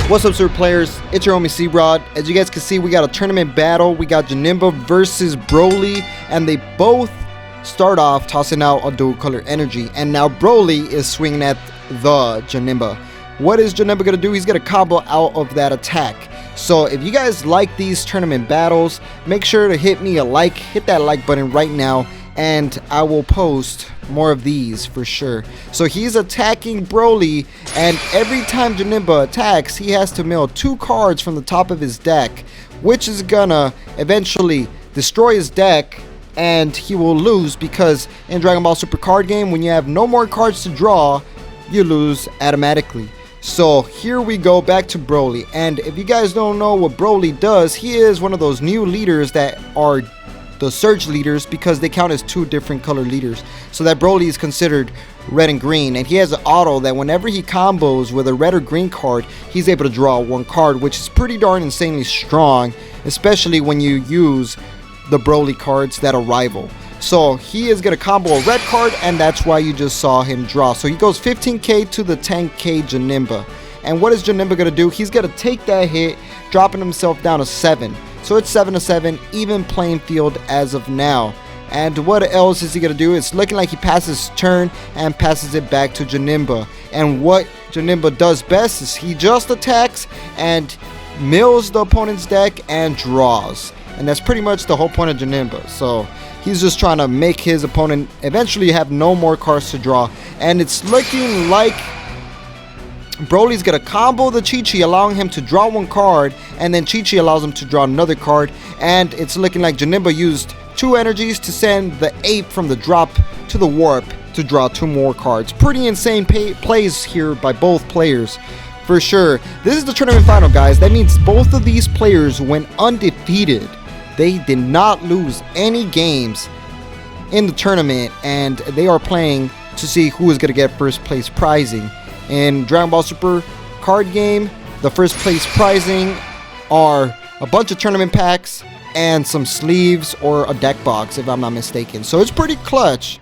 What's up, Super Players? It's your homie C-Rod. As you guys can see, we got a tournament battle. We got Janemba versus Broly, and they both start off tossing out a dual color energy. And now Broly is swinging at the Janemba. What is Janemba going to do? He's going to combo out of that attack. So if you guys like these tournament battles, make sure to hit me a like. Hit that like button right now, and I will post more of these for sure. So he's attacking Broly, and every time Janemba attacks, he has to mill 2 cards from the top of his deck, which is gonna eventually destroy his deck, and he will lose, because in Dragon Ball Super card game, when you have no more cards to draw, you lose automatically. So here we go back to Broly, and if you guys don't know what Broly does, he is one of those new leaders that are the surge leaders, because they count as 2 different color leaders, so that Broly is considered red and green, and he has an auto that whenever he combos with a red or green card, he's able to draw 1 card, which is pretty darn insanely strong, especially when you use the Broly cards that are rival. So he is going to combo a red card, and that's why you just saw him draw. So he goes 15k to the 10k Janemba. And what is Janemba going to do? He's going to take that hit, dropping himself down to 7. So it's 7-7, even playing field as of now. And what else is he going to do? It's looking like he passes turn and passes it back to Janemba. And what Janemba does best is he just attacks and mills the opponent's deck and draws. And that's pretty much the whole point of Janemba. So he's just trying to make his opponent eventually have no more cards to draw. And it's looking like Broly's gonna combo the Chi-Chi, allowing him to draw 1 card, and then Chi-Chi allows him to draw another card. And it's looking like Janemba used 2 energies to send the ape from the drop to the warp to draw 2 more cards. Pretty insane plays here by both players, for sure. This is the tournament final, guys. That means both of these players went undefeated. They did not lose any games in the tournament, and they are playing to see who is gonna get first place prizing. In Dragon Ball Super card game, the first place prizing are a bunch of tournament packs and some sleeves or a deck box, if I'm not mistaken. So it's pretty clutch,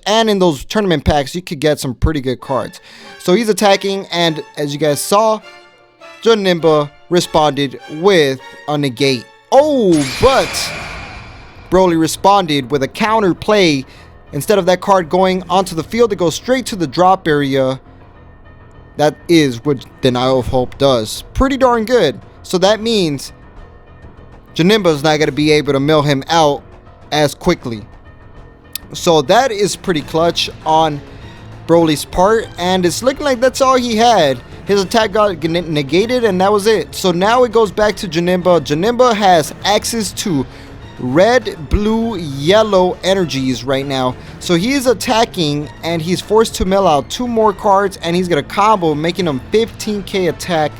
and in those tournament packs you could get some pretty good cards. So he's attacking, and as you guys saw, Janemba responded with a negate. Oh, but Broly responded with a counter play. Instead of that card going onto the field, it goes straight to the drop area. That is what Denial of Hope does. Pretty darn good. So that means Janemba's not going to be able to mill him out as quickly. So that is pretty clutch on Broly's part. And it's looking like that's all he had. His attack got negated, and that was it. So now it goes back to Janemba. Janemba has access to red, blue, yellow energies right now. So he is attacking, and he's forced to mill out 2 more cards, and he's going to combo, making him 15k attack.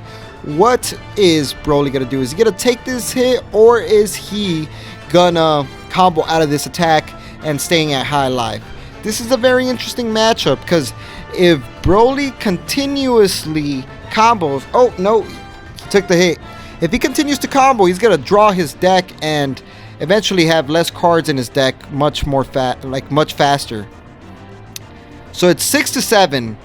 What is Broly going to do? Is he going to take this hit, or is he going to combo out of this attack and staying at high life? This is a very interesting matchup, because if Broly continuously combos... Oh, no, he took the hit. If he continues to combo, he's going to draw his deck and eventually have less cards in his deck much faster. So it's 6-7.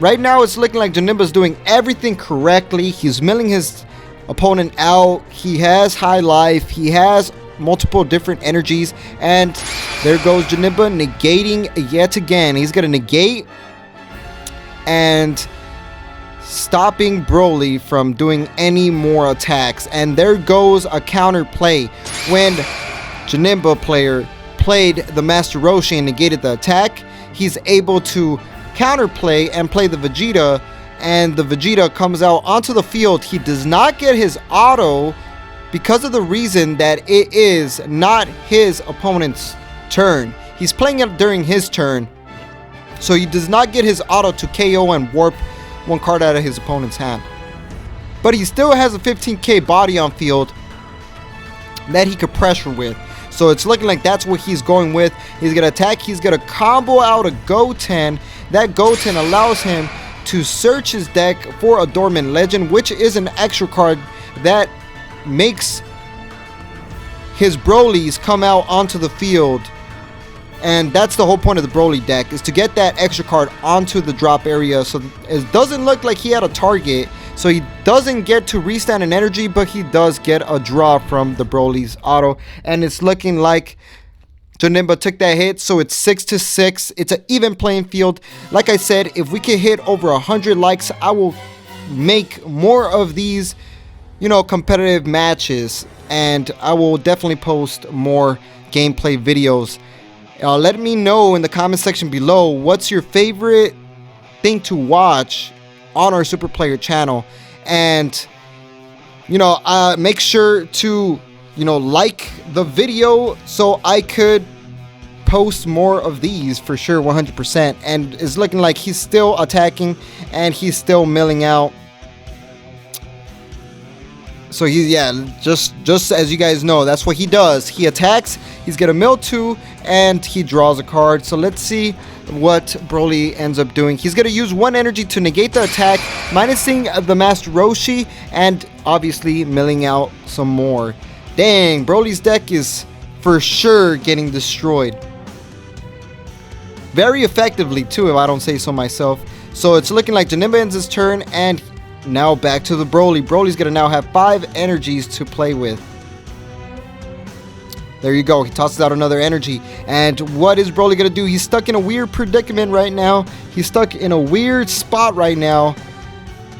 Right now it's looking like Janemba's doing everything correctly. He's milling his opponent out. He has high life. He has multiple different energies, and there goes Janemba negating yet again. He's gonna negate and stopping Broly from doing any more attacks. And there goes a counter play. When Janemba player played the Master Roshi and negated the attack, he's able to counterplay and play the Vegeta, and the Vegeta comes out onto the field. He does not get his auto because of the reason that it is not his opponent's turn. He's playing it during his turn, so he does not get his auto to KO and warp 1 card out of his opponent's hand. But he still has a 15k body on field that he could pressure with. So it's looking like that's what he's going with. He's going to attack. He's going to combo out a Goten. That Goten allows him to search his deck for a dormant legend, which is an extra card that makes his Brolys come out onto the field And that's the whole point of the Broly deck, is to get that extra card onto the drop area, so it doesn't look like he had a target. So he doesn't get to restand an energy, but he does get a draw from the Broly's auto. And it's looking like Janemba took that hit, so it's 6-6. It's an even playing field. Like I said, if we can hit over 100 likes, I will make more of these, you know, competitive matches, and I will definitely post more gameplay videos. Let me know in the comment section below what's your favorite thing to watch on our Super Player channel, and you know, make sure to, you know, like the video so I could post more of these for sure, 100%. And it's looking like he's still attacking and he's still milling out. So he's, yeah, just as you guys know, that's what he does. He attacks, he's gonna mill 2, and he draws a card. So let's see what Broly ends up doing. He's gonna use 1 energy to negate the attack, minusing the Master Roshi, and obviously milling out some more. Dang, Broly's deck is for sure getting destroyed. Very effectively too, if I don't say so myself. So it's looking like Janemba ends his turn, and now back to the Broly. Broly's gonna now have 5 energies to play with. There you go. He tosses out another energy. And what is Broly gonna do? He's stuck in a weird predicament right now. He's stuck in a weird spot right now.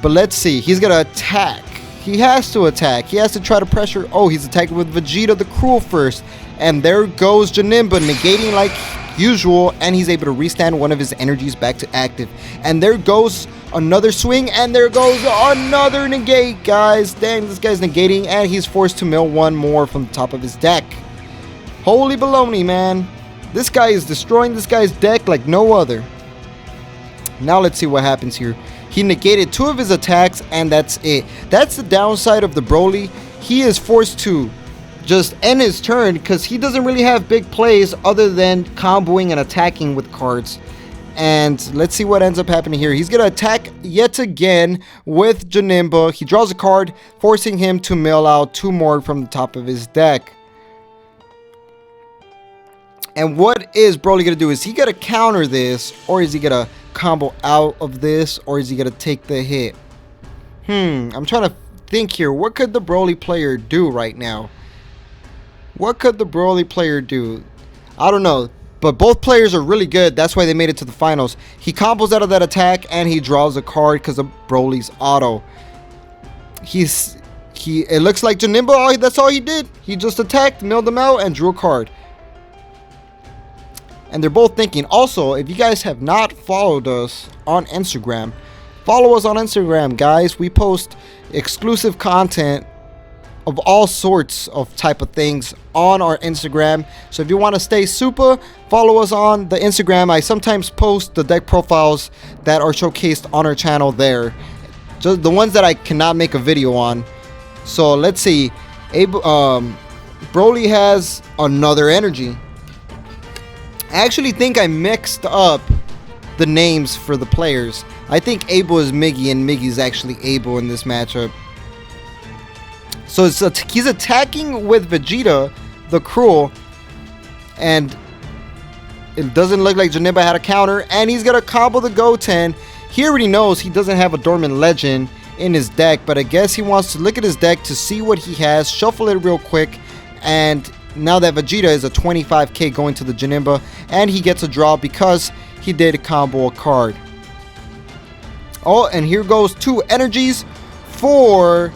But let's see. He's gonna attack. He has to attack. He has to try to pressure. Oh, he's attacking with Vegeta the Cruel first. And there goes Janemba, negating like usual, and he's able to restand one of his energies back to active. And there goes another swing, and there goes another negate, guys. Dang, this guy's negating, and he's forced to mill 1 more from the top of his deck. Holy baloney, man. This guy is destroying this guy's deck like no other. Now let's see what happens here. He negated 2 of his attacks, and that's it. That's the downside of the Broly. He is forced to just end his turn because he doesn't really have big plays other than comboing and attacking with cards. And let's see what ends up happening here. He's going to attack yet again with Janemba. He draws a card, forcing him to mill out 2 more from the top of his deck. And what is Broly going to do? Is he going to counter this, or is he going to combo out of this, or is he going to take the hit? I'm trying to think here. What could the Broly player do right now? What could the Broly player do? I don't know. But both players are really good. That's why they made it to the finals. He combos out of that attack, and he draws a card because of Broly's auto. It looks like Janemba, that's all he did. He just attacked, milled them out, and drew a card. And they're both thinking. Also, if you guys have not followed us on Instagram, follow us on Instagram, guys. We post exclusive content of all sorts of type of things on our Instagram. So if you want to stay super, follow us on the Instagram. I sometimes post the deck profiles that are showcased on our channel there, just the ones that I cannot make a video on. So let's see. Broly has another energy. I actually think I mixed up the names for the players. I think Abel is Miggy and Miggy is actually Abel in this matchup. So he's attacking with Vegeta the Cruel, and it doesn't look like Janemba had a counter, and he's gonna combo the Goten. He already knows he doesn't have a Dormant Legend in his deck, but I guess he wants to look at his deck to see what he has, shuffle it real quick, and now that Vegeta is a 25k going to the Janemba, and he gets a draw because he did combo a card. Oh, and here goes 2 energies for...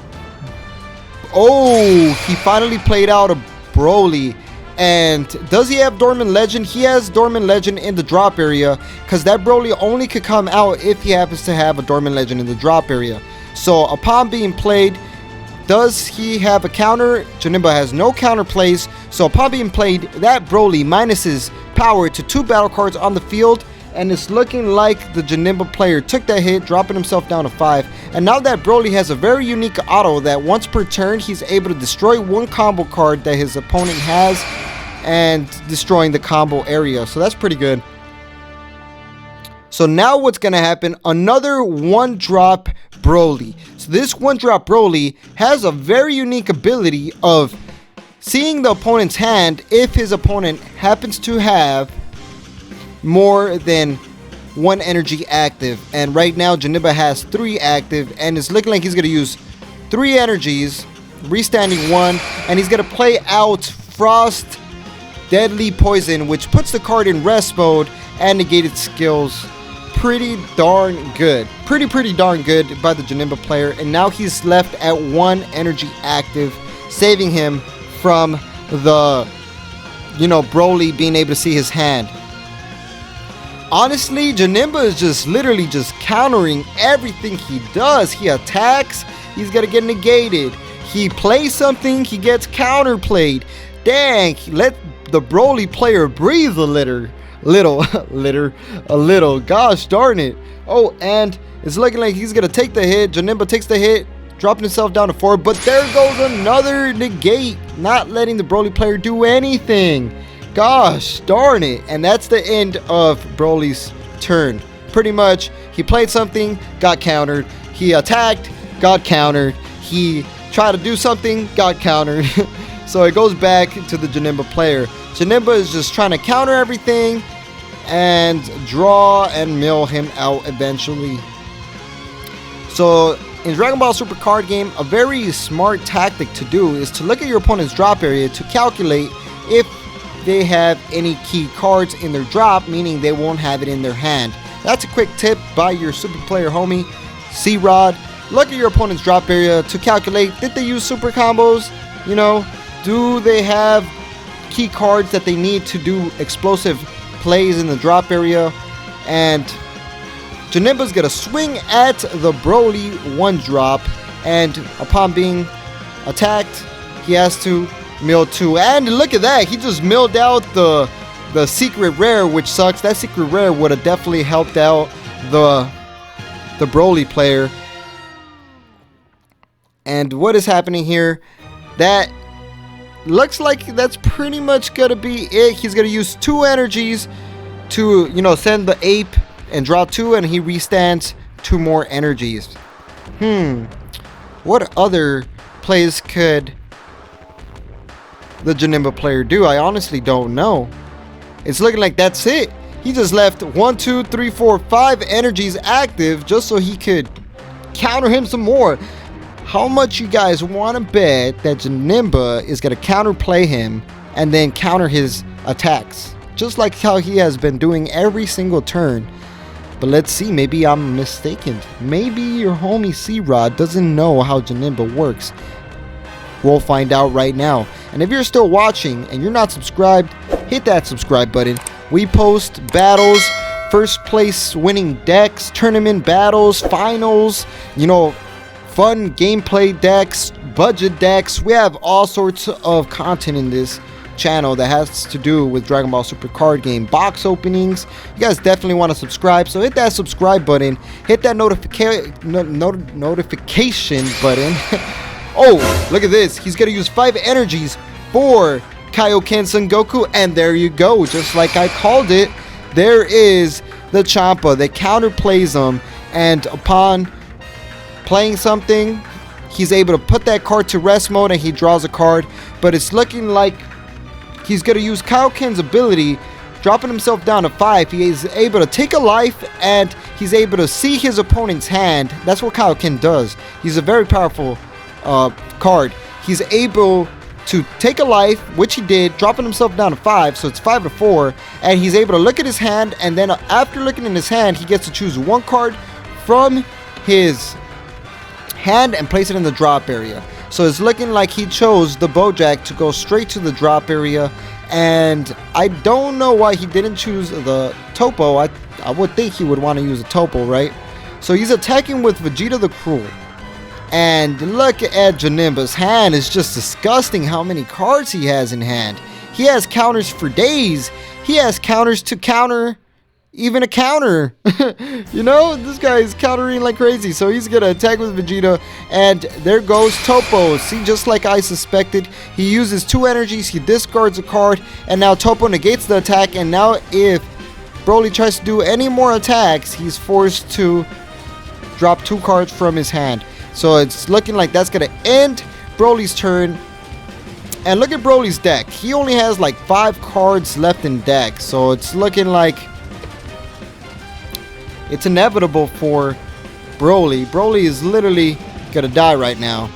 Oh, he finally played out a Broly. And does he have Dormant Legend? He has Dormant Legend in the drop area, because that Broly only could come out if he happens to have a Dormant Legend in the drop area. So upon being played, does he have a counter? Janemba has no counter plays. So upon being played, that Broly minuses power to 2 battle cards on the field. And it's looking like the Janemba player took that hit, dropping himself down to 5. And now that Broly has a very unique auto that once per turn, he's able to destroy 1 combo card that his opponent has, and destroying the combo area. So that's pretty good. So now what's going to happen? Another 1-drop Broly. So this 1-drop Broly has a very unique ability of seeing the opponent's hand if his opponent happens to have more than 1 energy active. And right now Janemba has 3 active, and it's looking like he's going to use 3 energies, restanding 1, and he's going to play out Frost Deadly Poison, which puts the card in rest mode and negated skills. Pretty darn good. Pretty darn good by the Janemba player. And now he's left at 1 energy active, saving him from the, Broly being able to see his hand. Honestly, Janemba is just literally just countering everything he does. He attacks, he's gonna get negated. He plays something, he gets counterplayed. Dang, let the Broly player breathe a little. Gosh darn it. Oh, and it's looking like he's gonna take the hit. Janemba takes the hit, dropping himself down to 4. But there goes another negate, not letting the Broly player do anything. Gosh darn it. And that's the end of Broly's turn. Pretty much, he played something, got countered. He attacked, got countered. He tried to do something, got countered. So it goes back to the Janemba player. Janemba is just trying to counter everything and draw and mill him out eventually. So in Dragon Ball Super card game, a very smart tactic to do is to look at your opponent's drop area to calculate if they have any key cards in their drop, meaning they won't have it in their hand. That's a quick tip by your super player homie, C-Rod. Look at your opponent's drop area to calculate, did they use super combos? Do they have key cards that they need to do explosive plays in the drop area? And Janemba's gonna swing at the Broly 1-drop, and upon being attacked, he has to mill 2. And look at that, he just milled out the secret rare, which sucks. That secret rare would have definitely helped out the Broly player. And what is happening here? That looks like that's pretty much gonna be it. He's gonna use 2 energies to, send the ape and draw 2, and he restands 2 more energies. What other plays could the Janemba player do? I honestly don't know. It's looking like that's it. He just left 1, 2, 3, 4, 5 energies active just so he could counter him some more. How much you guys want to bet that Janemba is going to counterplay him and then counter his attacks, just like how he has been doing every single turn? But let's see, maybe I'm mistaken. Maybe your homie C-Rod doesn't know how Janemba works. We'll find out right now. And if you're still watching and you're not subscribed, hit that subscribe button. We post battles, first place winning decks, tournament battles, finals, fun gameplay decks, budget decks. We have all sorts of content in this channel that has to do with Dragon Ball Super card game, box openings. You guys definitely want to subscribe, so hit that subscribe button, hit that notification button. Oh, look at this, he's gonna use 5 energies for Kaioken Son Goku, and there you go, just like I called it. There is the Champa that counterplays him, and upon playing something, he's able to put that card to rest mode and he draws a card. But it's looking like he's going to use Kaioken's ability, dropping himself down to 5. He is able to take a life and he's able to see his opponent's hand. That's what Kaioken does. He's a very powerful card. He's able to take a life, which he did, dropping himself down to 5, so it's 5 to 4, and he's able to look at his hand, and then after looking in his hand, he gets to choose 1 card from his hand and place it in the drop area. So it's looking like he chose the Bojack to go straight to the drop area, and I don't know why he didn't choose the Topo. I would think he would want to use a Topo, right? So he's attacking with Vegeta the Cruel. And look at Janemba's hand. It's just disgusting how many cards he has in hand. He has counters for days. He has counters to counter even a counter. This guy is countering like crazy. So he's gonna attack with Vegeta, and there goes Topo. See, just like I suspected, he uses 2 energies, he discards a card, and now Topo negates the attack. And now if Broly tries to do any more attacks, he's forced to drop 2 cards from his hand. So it's looking like that's gonna end Broly's turn. And look at Broly's deck. He only has like 5 cards left in deck. So it's looking like It's inevitable for Broly. Broly is literally gonna die right now.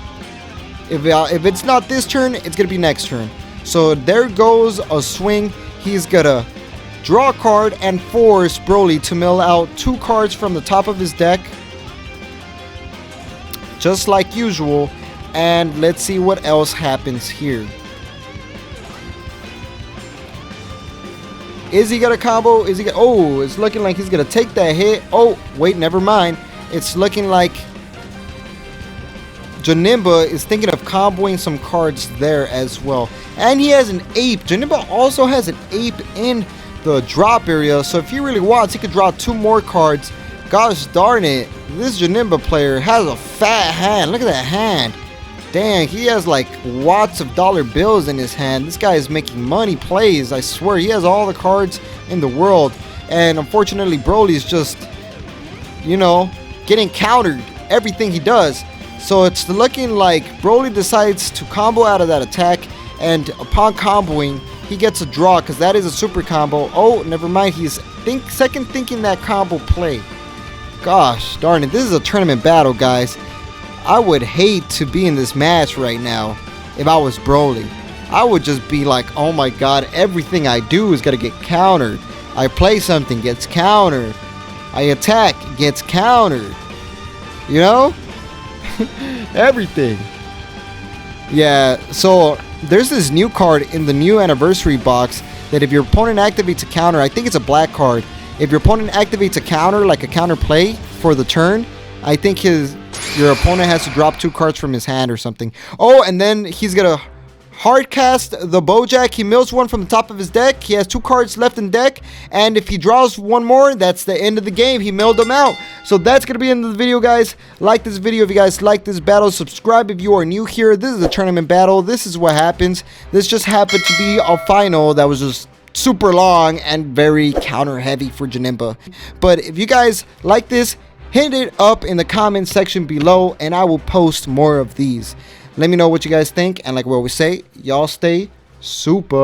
If it's not this turn, it's gonna be next turn. So there goes a swing. He's gonna draw a card and force Broly to mill out 2 cards from the top of his deck, just like usual. And let's see what else happens here. Is he gonna combo? Is he gonna... Oh, it's looking like he's gonna take that hit. Oh, wait, never mind. It's looking like Janemba is thinking of comboing some cards there as well. And he has an ape. Janemba also has an ape in the drop area. So if he really wants, he could draw 2 more cards. Gosh darn it. This Janemba player has a fat hand. Look at that hand. Dang, he has like watts of dollar bills in his hand. This guy is making money plays. I swear, he has all the cards in the world. And unfortunately, Broly is just, you know, getting countered everything he does. So it's looking like Broly decides to combo out of that attack. And upon comboing, he gets a draw because that is a super combo. Oh, never mind. He's second thinking that combo play. Gosh darn it. This is a tournament battle, guys. I would hate to be in this match right now if I was Broly. I would just be like, oh my god, everything I do is going to get countered. I play something, gets countered. I attack, gets countered. You know? Everything. Yeah, so there's this new card in the new anniversary box that if your opponent activates a counter, I think it's a black card. If your opponent activates a counter, like a counter play for the turn, I think your opponent has to drop 2 cards from his hand or something. Oh, and then he's gonna hard cast the Bojack. He mills 1 from the top of his deck. He has 2 cards left in deck, and if he draws 1 more, that's the end of the game. He milled them out. So that's gonna be the end of the video, guys. Like this video if you guys like this battle. Subscribe if you are new here. This is a tournament battle. This is what happens. This just happened to be a final that was just super long and very counter heavy for Janemba. But if you guys like this, hit it up in the comment section below and I will post more of these. Let me know what you guys think, and like we always say, y'all stay super.